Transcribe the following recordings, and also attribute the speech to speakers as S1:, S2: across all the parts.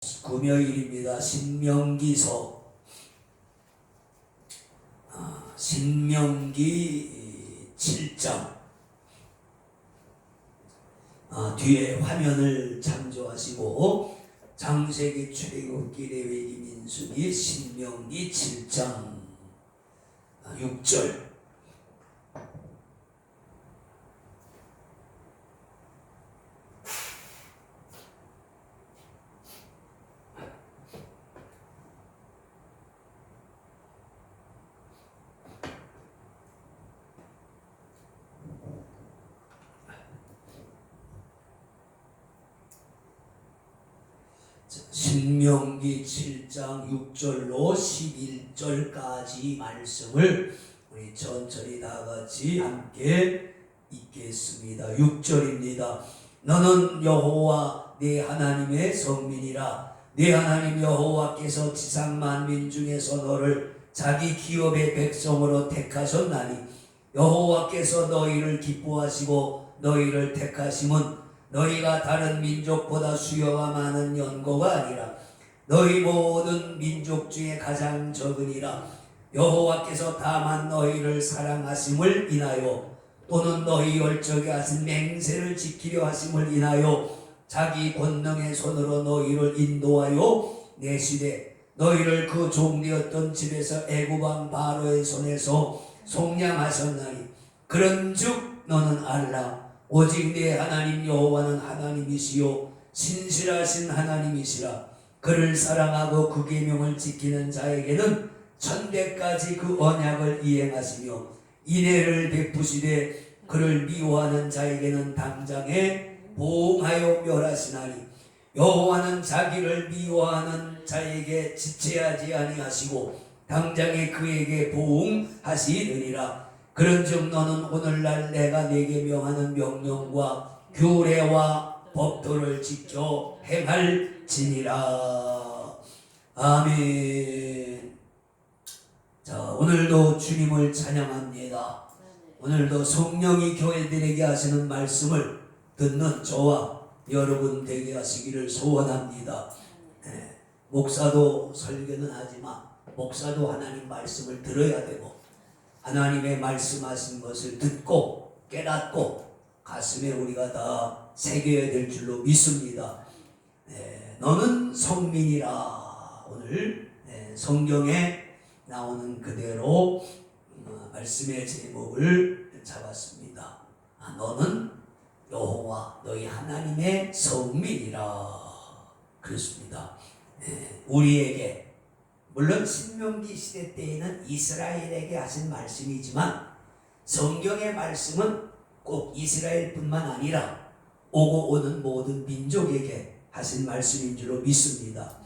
S1: 금요일입니다. 신명기서 신명기 7장 뒤에 화면을 참조하시고 창세기, 출애굽기, 레위기, 민수기, 신명기 7장 6절 신명기 7장 6절로 11절까지 말씀을 우리 천천히 다같이 함께 읽겠습니다. 6절입니다. 너는 여호와 네 하나님의 성민이라. 네 하나님 여호와께서 지상 만민 중에서 너를 자기 기업의 백성으로 택하셨나니 여호와께서 너희를 기뻐하시고 너희를 택하심은 너희가 다른 민족보다 수요가 많은 연고가 아니라 너희 모든 민족 중에 가장 적으니라. 여호와께서 다만 너희를 사랑하심을 인하여 또는 너희 열적에 하신 맹세를 지키려 하심을 인하여 자기 권능의 손으로 너희를 인도하여 내시되 너희를 그 종되었던 집에서 애굽 왕 바로의 손에서 속량하셨나니 그런즉 너는 알라. 오직 네 하나님 여호와는 하나님이시요 신실하신 하나님이시라. 그를 사랑하고 그 계명을 지키는 자에게는 천대까지 그 언약을 이행하시며 인애를 베푸시되 그를 미워하는 자에게는 당장에 보응하여 멸하시나니 여호와는 자기를 미워하는 자에게 지체하지 아니하시고 당장에 그에게 보응하시느니라. 그런즉 너는 오늘날 내가 네게 명하는 명령과 규례와 법도를 지켜 행할지니라. 아멘. 자, 오늘도 주님을 찬양합니다. 오늘도 성령이 교회들에게 하시는 말씀을 듣는 저와 여러분 되게 하시기를 소원합니다. 목사도 설교는 하지만 목사도 하나님 말씀을 들어야 되고 하나님의 말씀하신 것을 듣고 깨닫고 가슴에 우리가 다 새겨야 될 줄로 믿습니다. 너는 성민이라. 오늘 성경에 나오는 그대로 말씀의 제목을 잡았습니다. 너는 여호와 너희 하나님의 성민이라. 그렇습니다. 우리에게 물론 신명기 시대 때에는 이스라엘에게 하신 말씀이지만 성경의 말씀은 꼭 이스라엘뿐만 아니라 오고 오는 모든 민족에게 하신 말씀인 줄로 믿습니다.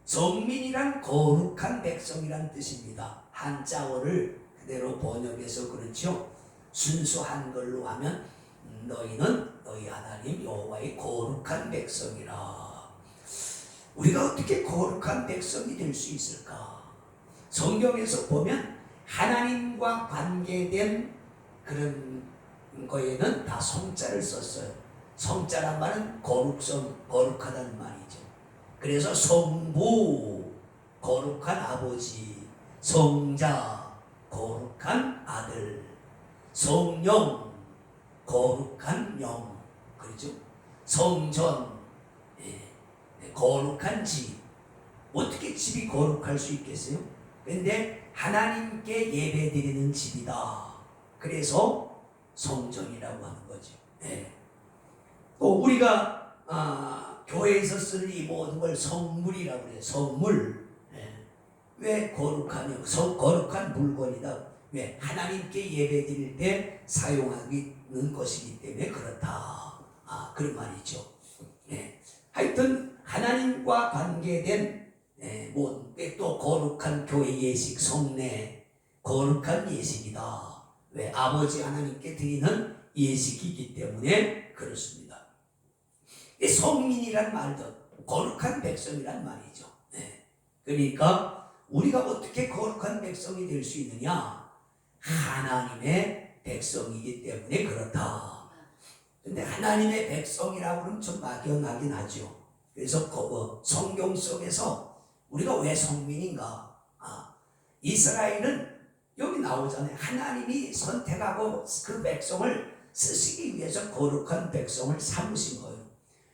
S1: 성민이란 거룩한 백성이란 뜻입니다. 한자어를 그대로 번역해서 그렇죠. 순수 한글로 하면 너희는 너희 하나님 여호와의 거룩한 백성이라. 우리가 어떻게 거룩한 백성이 될 수 있을까? 성경에서 보면 하나님과 관계된 그런 거에는 다 성자를 썼어요. 성자란 말은 거룩성, 거룩하다는 말이죠. 그래서 성부, 거룩한 아버지, 성자, 거룩한 아들, 성령, 거룩한 영, 그렇죠? 성전, 거룩한 집. 어떻게 집이 거룩할 수 있겠어요? 근데 하나님께 예배드리는 집이다. 그래서 성전이라고 하는 거죠. 또 우리가 교회에서 쓰는 이 모든 걸 성물이라고 그래요. 성물. 왜 거룩하냐? 거룩한 물건이다. 왜? 하나님께 예배드릴 때 사용하는 것이기 때문에 그렇다. 그런 말이죠. 하여튼 하나님과 관계된 또 거룩한 교회 예식, 성례, 거룩한 예식이다. 왜? 아버지 하나님께 드리는 예식이기 때문에 그렇습니다. 성민이란 말도 거룩한 백성이란 말이죠. 그러니까 우리가 어떻게 거룩한 백성이 될 수 있느냐? 하나님의 백성이기 때문에 그렇다. 근데 하나님의 백성이라고 하면 좀 막연하긴 하죠. 그래서 성경 속에서 우리가 왜 성민인가? 이스라엘은 여기 나오잖아요. 하나님이 선택하고 그 백성을 쓰시기 위해서 거룩한 백성을 삼으신 거예요.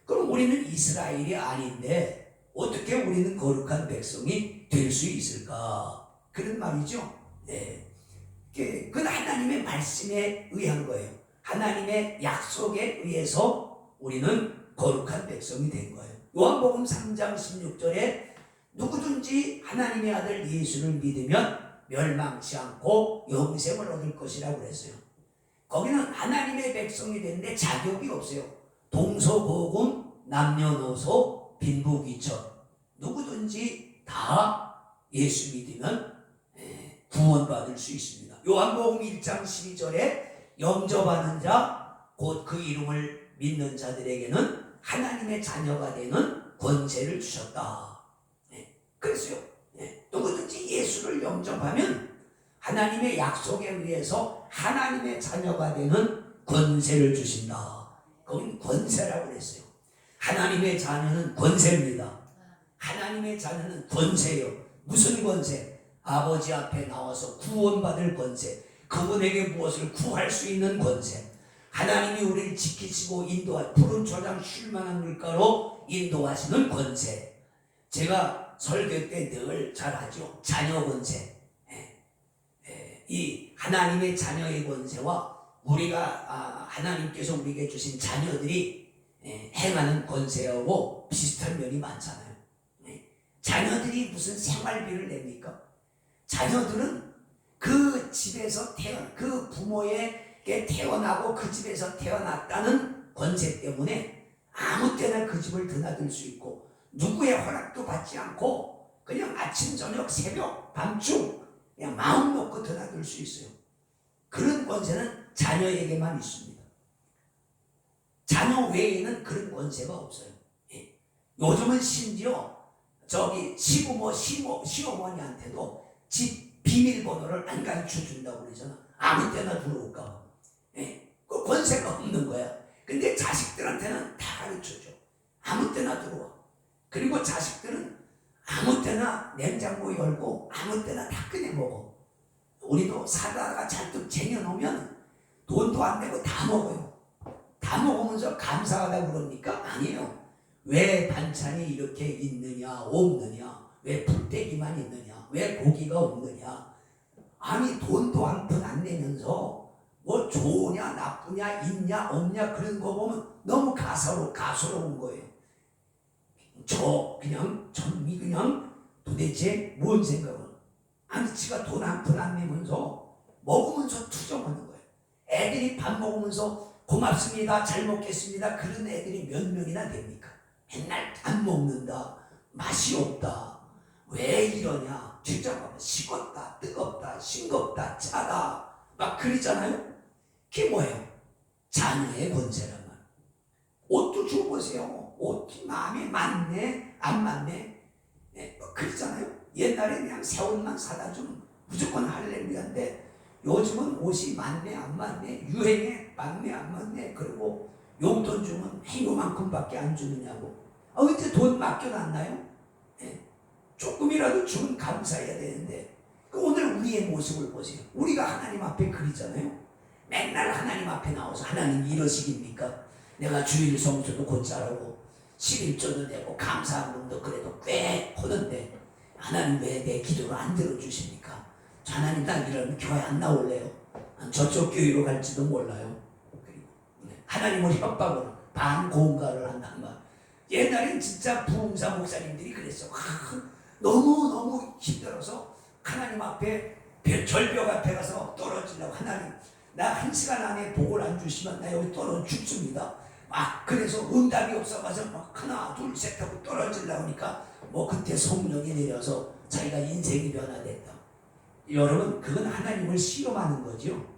S1: 그럼 우리는 이스라엘이 아닌데 어떻게 우리는 거룩한 백성이 될 수 있을까? 그런 말이죠. 네. 그건 하나님의 말씀에 의한 거예요. 하나님의 약속에 의해서 우리는 거룩한 백성이 된 거예요. 요한복음 3장 16절에 누구든지 하나님의 아들 예수를 믿으면 멸망치 않고 영생을 얻을 것이라고 그랬어요. 거기는 하나님의 백성이 되는데 자격이 없어요. 동서고금 남녀노소 빈부귀천 누구든지 다 예수 믿으면 구원받을 수 있습니다. 요한복음 1장 12절에 영접하는 자 곧 그 이름을 믿는 자들에게는 하나님의 자녀가 되는 권세를 주셨다. 그랬어요. 누구든지 예수를 영접하면 하나님의 약속에 의해서 하나님의 자녀가 되는 권세를 주신다. 거긴 권세라고 그랬어요. 하나님의 자녀는 권세입니다. 하나님의 자녀는 권세요. 무슨 권세? 아버지 앞에 나와서 구원받을 권세. 그분에게 무엇을 구할 수 있는 권세. 하나님이 우리를 지키시고 푸른 초장 쉴 만한 물가로 인도하시는 권세. 제가 설교 때 늘 잘하죠. 자녀 권세. 이 하나님의 자녀의 권세와 우리가 하나님께서 우리에게 주신 자녀들이 행하는 권세하고 비슷한 면이 많잖아요. 자녀들이 무슨 생활비를 냅니까? 자녀들은 그 집에서 그 부모에게 태어나고 그 집에서 태어났다는 권세 때문에 아무 때나 그 집을 드나들 수 있고 누구의 허락도 받지 않고 그냥 아침 저녁 새벽 밤중 그냥 마음 놓고 드나들 수 있어요. 그런 권세는 자녀에게만 있습니다. 자녀 외에는 그런 권세가 없어요. 요즘은 심지어 시부모 시어머니한테도 집 비밀번호를 안 가르쳐 준다고 그러잖아. 아무 때나 들어올까 봐. 그 권세가 없는 거야. 근데 자식들한테는 다 가르쳐줘. 아무 때나 들어와. 그리고 자식들은 아무 때나 냉장고 열고 아무 때나 다 꺼내 먹어. 우리도 사다가 잔뜩 쟁여놓으면 돈도 안 내고 다 먹어요. 다 먹으면서 감사하다고 그럽니까? 아니에요. 왜 반찬이 이렇게 있느냐 없느냐, 왜 풀떼기만 있느냐, 왜 고기가 없느냐. 아니 돈도 한 푼 안 내면서 뭐 좋으냐 나쁘냐 있냐 없냐 그런 거 보면 너무 가소로운 거예요. 전이 그냥 도대체 뭔 생각을. 아니 지가 돈 한 푼 안 내면서 먹으면서 투정하는 거예요. 애들이 밥 먹으면서 고맙습니다 잘 먹겠습니다 그런 애들이 몇 명이나 됩니까? 맨날 안 먹는다, 맛이 없다, 왜 이러냐, 주장하면 식었다, 뜨겁다, 싱겁다, 짜다 막 그러잖아요. 그게 뭐예요? 자녀의 권세란 말. 옷도 줘보세요. 옷이 마음에 맞네 안 맞네 그러잖아요. 옛날에 그냥 새 옷만 사다 주면 무조건 할렐루야인데 요즘은 옷이 맞네 안 맞네, 유행에 맞네 안 맞네, 그리고 용돈 주면 요만큼밖에 안 주느냐고. 이제 돈 맡겨놨나요? 조금이라도 주면 감사해야 되는데. 오늘 우리의 모습을 보세요. 우리가 하나님 앞에 그리잖아요. 맨날 하나님 앞에 나와서 하나님 이러시깁니까? 내가 주일 성수도 곧잘하고 11조도 내고 감사함도 그래도 꽤 하는데 하나님 왜 내 기도를 안 들어주십니까? 하나님 난 이러면 교회 안 나올래요. 저쪽 교회로 갈지도 몰라요. 하나님을 협박으로 반공갈을 한단 말. 옛날엔 진짜 부흥사 목사님들이 그랬어. 너무 힘들어서 하나님 앞에 절벽 앞에 가서 떨어지려고, 하나님 나 1시간 안에 복을 안 주시면 나 여기 떨어져 죽습니다. 그래서 응답이 없어가서 하나 둘 셋 하고 떨어지려고 하니까 그때 성령이 내려서 자기가 인생이 변화됐다. 여러분 그건 하나님을 시험하는 거죠.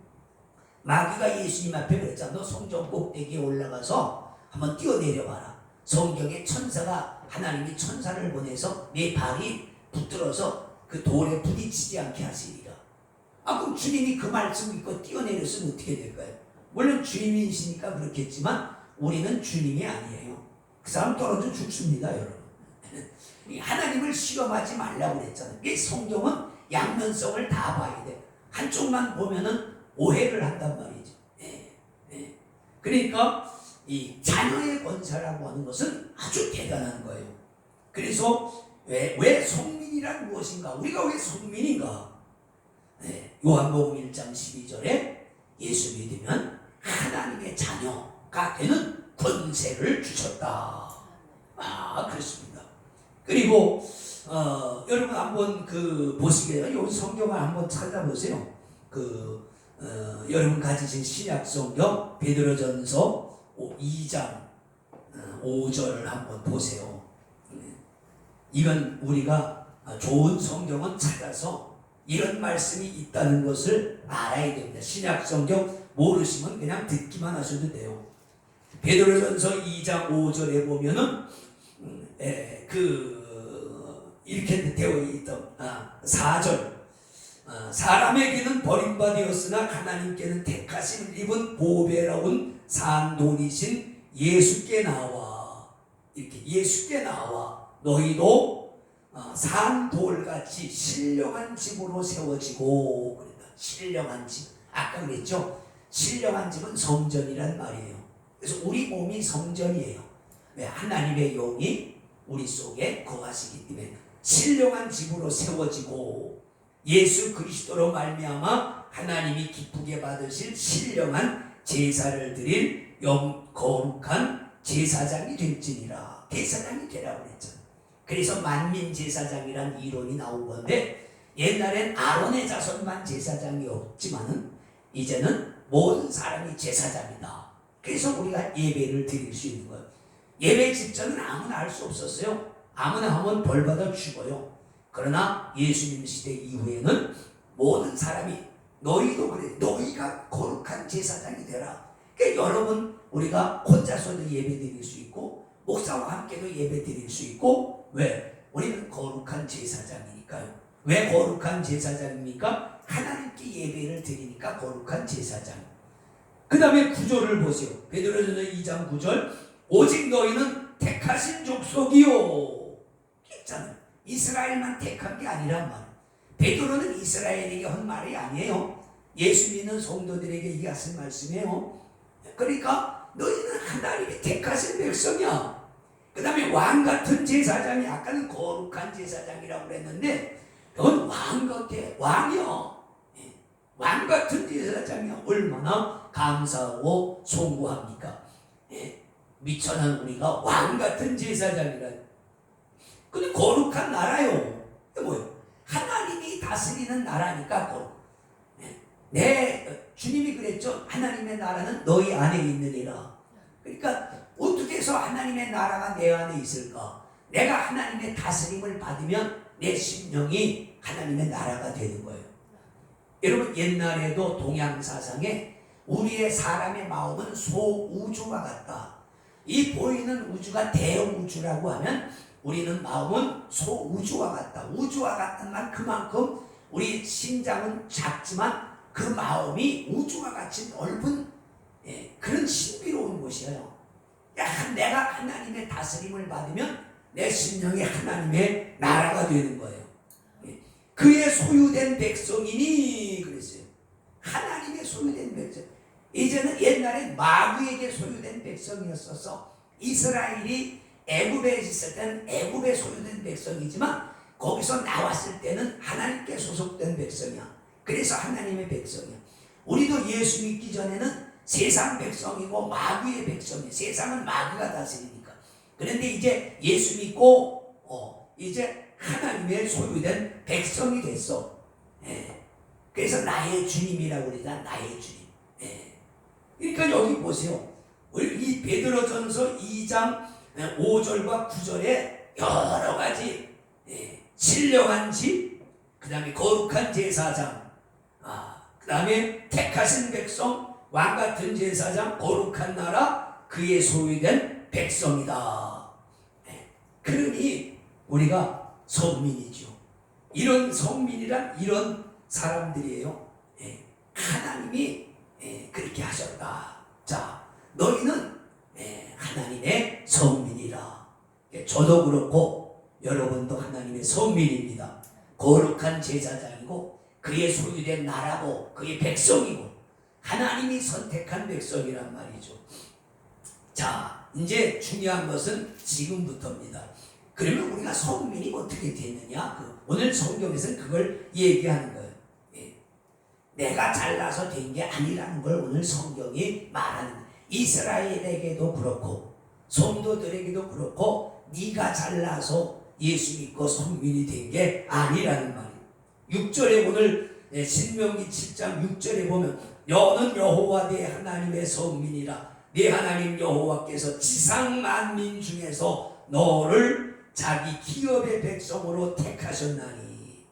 S1: 마귀가 예수님 앞에 그랬잖아. 너 성전 꼭대기에 올라가서 한번 뛰어내려봐라. 성경에 천사가, 하나님이 천사를 보내서 네 발이 붙들어서 그 돌에 부딪히지 않게 하시리라. 그럼 주님이 그 말씀 믿고 뛰어내렸으면 어떻게 될까요? 물론 주님이시니까 그렇겠지만 우리는 주님이 아니에요. 그 사람 떨어져 죽습니다, 여러분. 하나님을 실험하지 말라고 그랬잖아요. 이 성경은 양면성을 다 봐야 돼. 한쪽만 보면은 오해를 한단 말이죠. 그러니까 이 자녀의 권세라고 하는 것은 아주 대단한 거예요. 그래서 왜 성민이란 무엇인가? 우리가 왜 성민인가? 요한복음 1장 12절에 예수 믿으면 하나님의 자녀가 되는 권세를 주셨다. 그렇습니다. 그리고 여러분 한번 보시게요. 이 성경을 한번 찾아보세요. 여러분 가지신 신약 성경 베드로전서 2장 5절을 한번 보세요. 이건 우리가 좋은 성경은 찾아서 이런 말씀이 있다는 것을 알아야 됩니다. 신약 성경 모르시면 그냥 듣기만 하셔도 돼요. 베드로전서 2장 5절에 보면은 이렇게 되어 있던 4절 사람에게는 버림받았으나 하나님께는 택하심을 입은 보배로운 산돌이신 예수께 나와 이렇게 예수께 나와 너희도 산돌같이 신령한 집으로 세워지고 그랬다. 신령한 집 아까 그랬죠. 신령한 집은 성전이란 말이에요. 그래서 우리 몸이 성전이에요. 왜? 하나님의 영이 우리 속에 거하시기 때문에 신령한 집으로 세워지고 예수 그리스도로 말미암아 하나님이 기쁘게 받으실 신령한 제사를 드릴 거룩한 제사장이 될지니라. 제사장이 되라고 그랬잖아요. 그래서 만민 제사장이란 이론이 나온 건데 옛날엔 아론의 자손만 제사장이 없지만은 이제는 모든 사람이 제사장이다. 그래서 우리가 예배를 드릴 수 있는 거예요. 예배 직전은 아무나 할 수 없었어요. 아무나 하면 벌받아 죽어요. 그러나 예수님 시대 이후에는 모든 사람이 너희도 그래. 너희가 거룩한 제사장이 되라. 그러니까 여러분 우리가 혼자서도 예배 드릴 수 있고 목사와 함께도 예배 드릴 수 있고 왜? 우리는 거룩한 제사장이니까요. 왜 거룩한 제사장입니까? 하나님께 예배를 드리니까 거룩한 제사장. 그 다음에 9절을 보세요. 베드로전서 2장 9절 오직 너희는 택하신 족속이요. 있잖아요. 이스라엘만 택한 게 아니란 말. 베드로는 이스라엘에게 한 말이 아니에요. 예수 믿는 성도들에게 이게 하신 말씀이에요. 그러니까 너희는 하나님이 택하신 백성이야. 그 다음에 왕 같은 제사장이 아까는 거룩한 제사장이라고 그랬는데 넌 왕 같아. 왕이요. 왕 같은 제사장이야. 얼마나 감사하고 송구합니까? 미천한 우리가 왕 같은 제사장이라. 근데 거룩한 나라요. 이게 뭐예요? 하나님이 다스리는 나라니까 거룩. 주님이 그랬죠. 하나님의 나라는 너희 안에 있느니라. 그러니까 어떻게 해서 하나님의 나라가 내 안에 있을까? 내가 하나님의 다스림을 받으면 내 심령이 하나님의 나라가 되는 거예요. 여러분 옛날에도 동양 사상에 우리의 사람의 마음은 소우주와 같다. 이 보이는 우주가 대우주라고 하면 우리는 마음은 소우주와 같다. 우주와 같은 말 그만큼 우리 심장은 작지만 그 마음이 우주와 같이 넓은 그런 신비로운 곳이에요. 내가 하나님의 다스림을 받으면 내 심령이 하나님의 나라가 되는 거예요. 그의 소유된 백성이니 그랬어요. 하나님의 소유된 백성. 이제는 옛날에 마귀에게 소유된 백성이었어서 이스라엘이 애굽에 있을 때는 애굽에 소유된 백성이지만 거기서 나왔을 때는 하나님께 소속된 백성이야. 그래서 하나님의 백성이야. 우리도 예수 믿기 전에는 세상 백성이고 마귀의 백성이야. 세상은 마귀가 다스리니까. 그런데 이제 예수 믿고 이제 하나님의 소유된 백성이 됐어. 그래서 나의 주님이라고 그러잖아. 나의 주님. 그러니까 여기 보세요. 이 베드로전서 2장 5절과 9절에 여러 가지 신령한 집, 그 다음에 거룩한 제사장, 그 다음에 택하신 백성, 왕같은 제사장, 거룩한 나라, 그의 소유된 백성이다. 그러니 우리가 성민이죠. 이런 성민이란 이런 사람들이에요. 하나님이 그렇게 하셨다. 자, 너희는 하나님의 성민이라. 저도 그렇고 여러분도 하나님의 선민입니다. 거룩한 제사장이고 그의 소유된 나라고 그의 백성이고 하나님이 선택한 백성이란 말이죠. 자, 이제 중요한 것은 지금부터입니다. 그러면 우리가 선민이 어떻게 되느냐? 오늘 성경에서는 그걸 얘기하는 거예요. 내가 잘나서 된 게 아니라는 걸 오늘 성경이 말하는 거예요. 이스라엘에게도 그렇고 성도들에게도 그렇고 네가 잘나서 예수 믿고 선민이 된 게 아니라는 말이에요. 6절에 오늘 신명기 7장 6절에 보면 너는 여호와 네 하나님의 선민이라 네 하나님 여호와께서 지상 만민 중에서 너를 자기 기업의 백성으로 택하셨나니.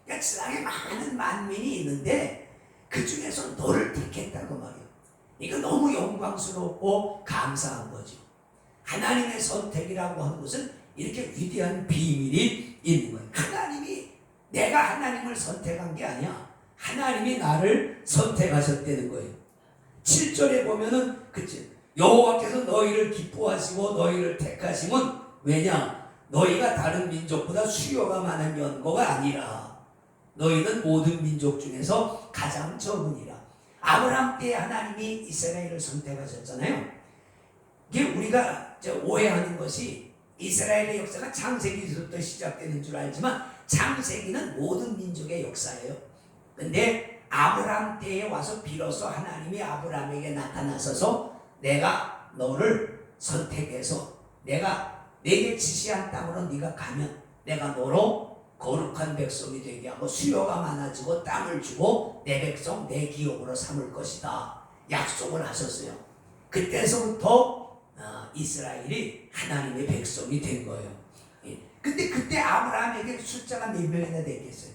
S1: 그러니까 지상에 많은 만민이 있는데 그 중에서 너를 택했다고 말이에요. 이거 너무 영광스럽고 감사한 거죠. 하나님의 선택이라고 하는 것은 이렇게 위대한 비밀이 있는 거예요. 하나님이 내가 하나님을 선택한 게 아니야. 하나님이 나를 선택하셨다는 거예요. 7절에 보면은 그치? 여호와께서 너희를 기뻐하시고 너희를 택하심은 왜냐? 너희가 다른 민족보다 수요가 많은 연고가 아니라 너희는 모든 민족 중에서 가장 적으니라. 아브라함 때 하나님이 이스라엘을 선택하셨잖아요. 이게 우리가 오해하는 것이 이스라엘의 역사가 창세기부터 시작되는 줄 알지만 창세기는 모든 민족의 역사예요. 근데 아브라함 때에 와서 비로소 하나님이 아브라함에게 나타나셔서 내가 너를 선택해서 내가 내게 지시한 땅으로 네가 가면 내가 너로 거룩한 백성이 되게 하고 수요가 많아지고 땅을 주고 내 백성 내 기업으로 삼을 것이다 약속을 하셨어요. 그때서부터 이스라엘이 하나님의 백성이 된 거예요. 근데 그때 아브라함에게 숫자가 몇 명이나 되겠어요?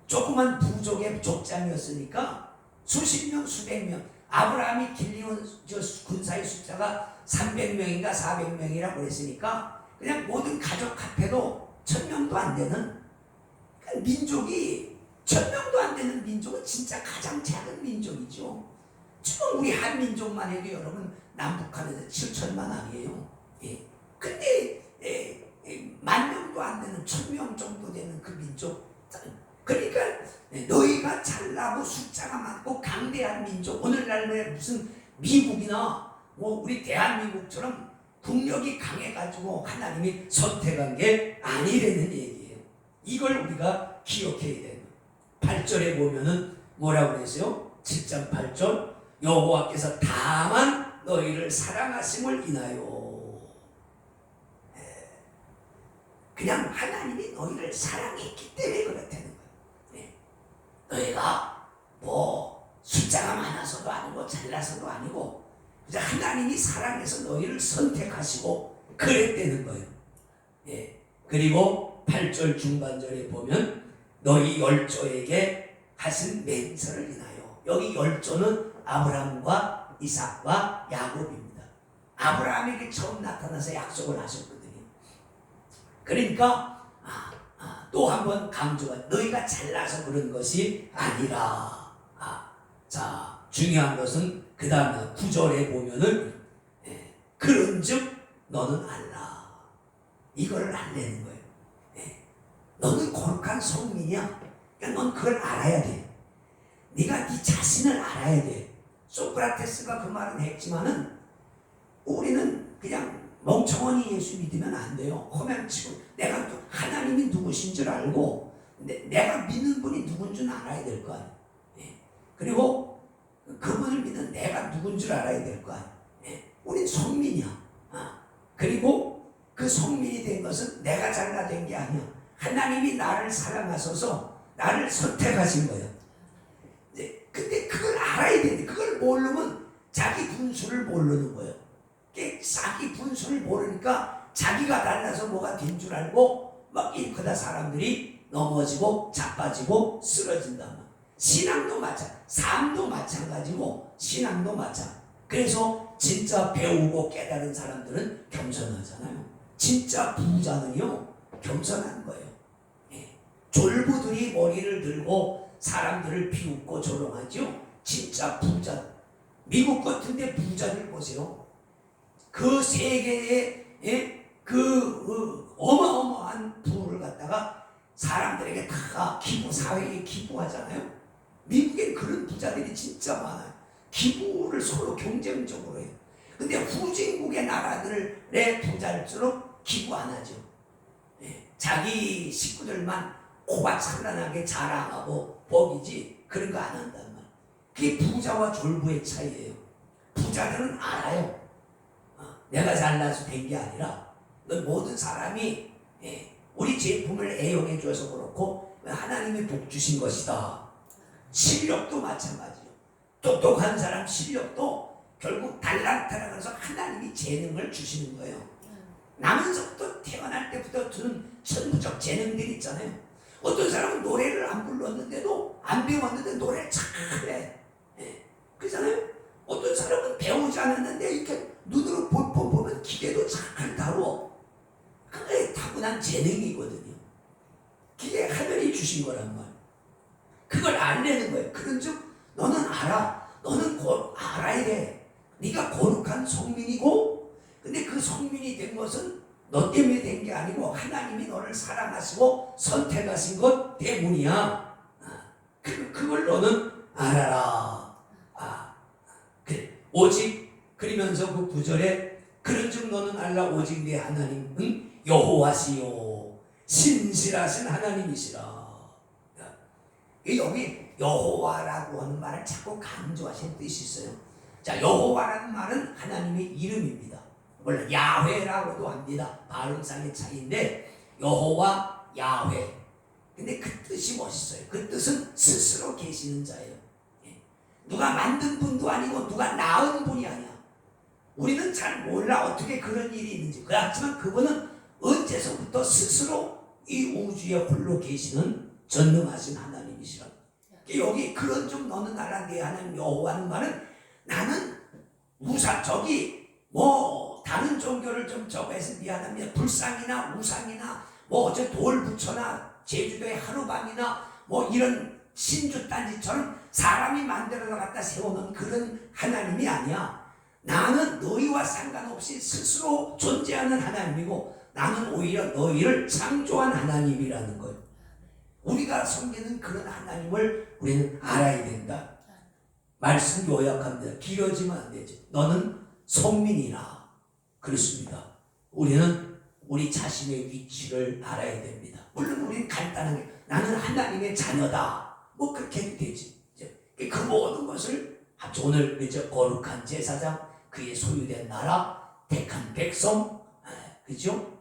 S1: 조그만 부족의 족장이었으니까 수십 명 수백 명. 아브라함이 길리온 군사의 숫자가 300명인가 400명이라고 그랬으니까 그냥 모든 가족 합해도 1000명도 안 되는 민족이 1000명도 안 되는 민족은 진짜 가장 작은 민족이죠. 지금 우리 한민족만 해도 여러분 남북한에서 7천만 아니에요. 근데 10,000명도 안 되는 1000명 정도 되는 그 민족. 그러니까 너희가 잘나고 숫자가 많고 강대한 민족. 오늘날에 무슨 미국이나 뭐 우리 대한민국처럼 국력이 강해가지고 하나님이 선택한 게 아니라는 얘기예요. 이걸 우리가 기억해야 돼요. 8절에 보면은 뭐라고 그랬어요? 7장 8절 여호와께서 다만 너희를 사랑하심을 인하여 그냥 하나님이 너희를 사랑했기 때문에 그렇다는 거예요. 너희가 뭐 숫자가 많아서도 아니고 잘나서도 아니고 하나님이 사랑해서 너희를 선택하시고 그랬다는 거예요. 그리고 8절 중반절에 보면 너희 열조에게 하신 맹세를 인하여 여기 열조는 아브라함과 이삭과 야곱입니다. 아브라함에게 처음 나타나서 약속을 하셨거든요. 그러니까 또 한 번 강조가 너희가 잘나서 그런 것이 아니라 자 중요한 것은 그 다음에 9절에 보면은 그런즉 너는 알라 이거를 알라는 거예요. 너는 거룩한 성민이야. 그러니까 넌 그걸 알아야 돼. 네가 네 자신을 알아야 돼. 소크라테스가 그 말은 했지만은 우리는 그냥 멍청하니 예수 믿으면 안 돼요. 허명치고 내가 하나님이 누구신 줄 알고 내가 믿는 분이 누군 줄 알아야 될 거 아니에요. 그리고 그분을 믿는 내가 누군 줄 알아야 될 거 아니에요. 우린 성민이야. 그리고 그 성민이 된 것은 내가 잘나 된 게 아니야. 하나님이 나를 사랑하셔서 나를 선택하신 거예요. 근데 그걸 알아야 되는데 그걸 모르면 자기 분수를 모르는 거예요. 자기 분수를 모르니까 자기가 달라서 뭐가 된 줄 알고 막 일크다 사람들이 넘어지고 자빠지고 쓰러진다. 신앙도 삶도 마찬가지고 신앙도 마찬가지. 그래서 진짜 배우고 깨달은 사람들은 겸손하잖아요. 진짜 부자는요 겸손한 거예요. 졸부들이 머리를 들고 사람들을 비웃고 조롱하죠. 진짜 부자. 미국 같은데 부자들 보세요. 그 세계에 어마어마한 부를 갖다가 사람들에게 다 사회에 기부하잖아요. 미국엔 그런 부자들이 진짜 많아요. 기부를 서로 경쟁적으로 해요. 근데 후진국의 나라들의 부자일수록 기부 안 하죠. 자기 식구들만 코가 찬란하게 자랑하고 먹이지 그런 거 안 한단 말이에요. 그게 부자와 졸부의 차이예요. 부자들은 알아요. 내가 잘나서 된 게 아니라 모든 사람이 우리 제품을 애용해 줘서 그렇고 하나님이 복 주신 것이다. 실력도 마찬가지예요. 똑똑한 사람 실력도 결국 달란트라 그래서 하나님이 재능을 주시는 거예요. 나면서부터 태어날 때부터 드는 천부적 재능들이 있잖아요. 어떤 사람은 노래를 안 불렀는데도 안 배웠는데 노래를 잘해. 그렇잖아요. 어떤 사람은 배우지 않았는데 이렇게 눈으로 보면 기계도 잘 다루어. 그게 타고난 재능이거든요. 그게 하늘이 주신 거란 말. 그걸 알려는 거예요. 그런즉 너는 알아. 너는 알아야 돼. 네가 거룩한 성민이고, 근데 그 성민이 된 것은 너 때문에 된 게 아니고 하나님이 너를 사랑하시고 선택하신 것 때문이야. 그걸 너는 알아라. 오직 그러면서 그 구절에 그런즉 너는 알라 오직 내 하나님은 여호와시요 신실하신 하나님이시라. 여기 여호와라고 하는 말을 자꾸 강조하시는 뜻이 있어요. 자, 여호와라는 말은 하나님의 이름입니다. 원래 야훼라고도 합니다. 발음상의 차이인데 여호와, 야훼. 근데 그 뜻이 멋있어요. 그 뜻은 스스로 계시는 자예요. 누가 만든 분도 아니고 누가 낳은 분이 아니야. 우리는 잘 몰라 어떻게 그런 일이 있는지. 그렇지만 그분은 언제서부터 스스로 이 우주에 홀로 계시는 전능하신 하나님이시라. 여기 그런 좀 너는 알아 내 하나님 여호와는 말은 나는 다른 종교를 좀 해서 미안합니다. 불상이나 우상이나 어제 돌 부처나 제주도의 하루밤이나 이런 신주 딴지처럼 사람이 만들어서 갖다 세워놓은 그런 하나님이 아니야. 나는 너희와 상관없이 스스로 존재하는 하나님이고 나는 오히려 너희를 창조한 하나님이라는 거예요. 우리가 섬기는 그런 하나님을 우리는 알아야 된다. 말씀 요약합니다. 길어지면 안 되죠. 너는 성민이라 그렇습니다. 우리는 우리 자신의 위치를 알아야 됩니다. 물론 우리는 간단하게 나는 하나님의 자녀다. 그렇게 해도 되지. 그 모든 것을 오늘 거룩한 제사장, 그의 소유된 나라, 택한 백성, 그죠?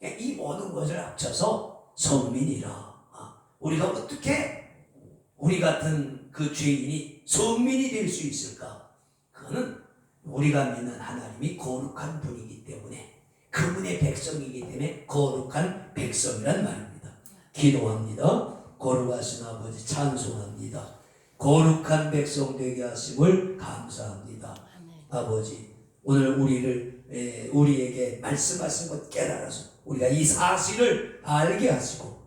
S1: 이 모든 것을 합쳐서 성민이라. 우리가 어떻게 우리 같은 그 죄인이 성민이 될 수 있을까? 그거는 우리가 믿는 하나님이 거룩한 분이기 때문에 그분의 백성이기 때문에 거룩한 백성이란 말입니다. 기도합니다. 거룩하신 아버지 찬송합니다. 거룩한 백성 되게 하심을 감사합니다. 아버지 오늘 우리에게 말씀하신 것 깨달아서 우리가 이 사실을 알게 하시고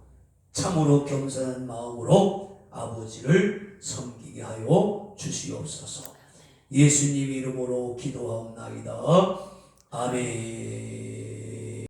S1: 참으로 겸손한 마음으로 아버지를 섬기게 하여 주시옵소서. 예수님 이름으로 기도하옵나이다. 아멘.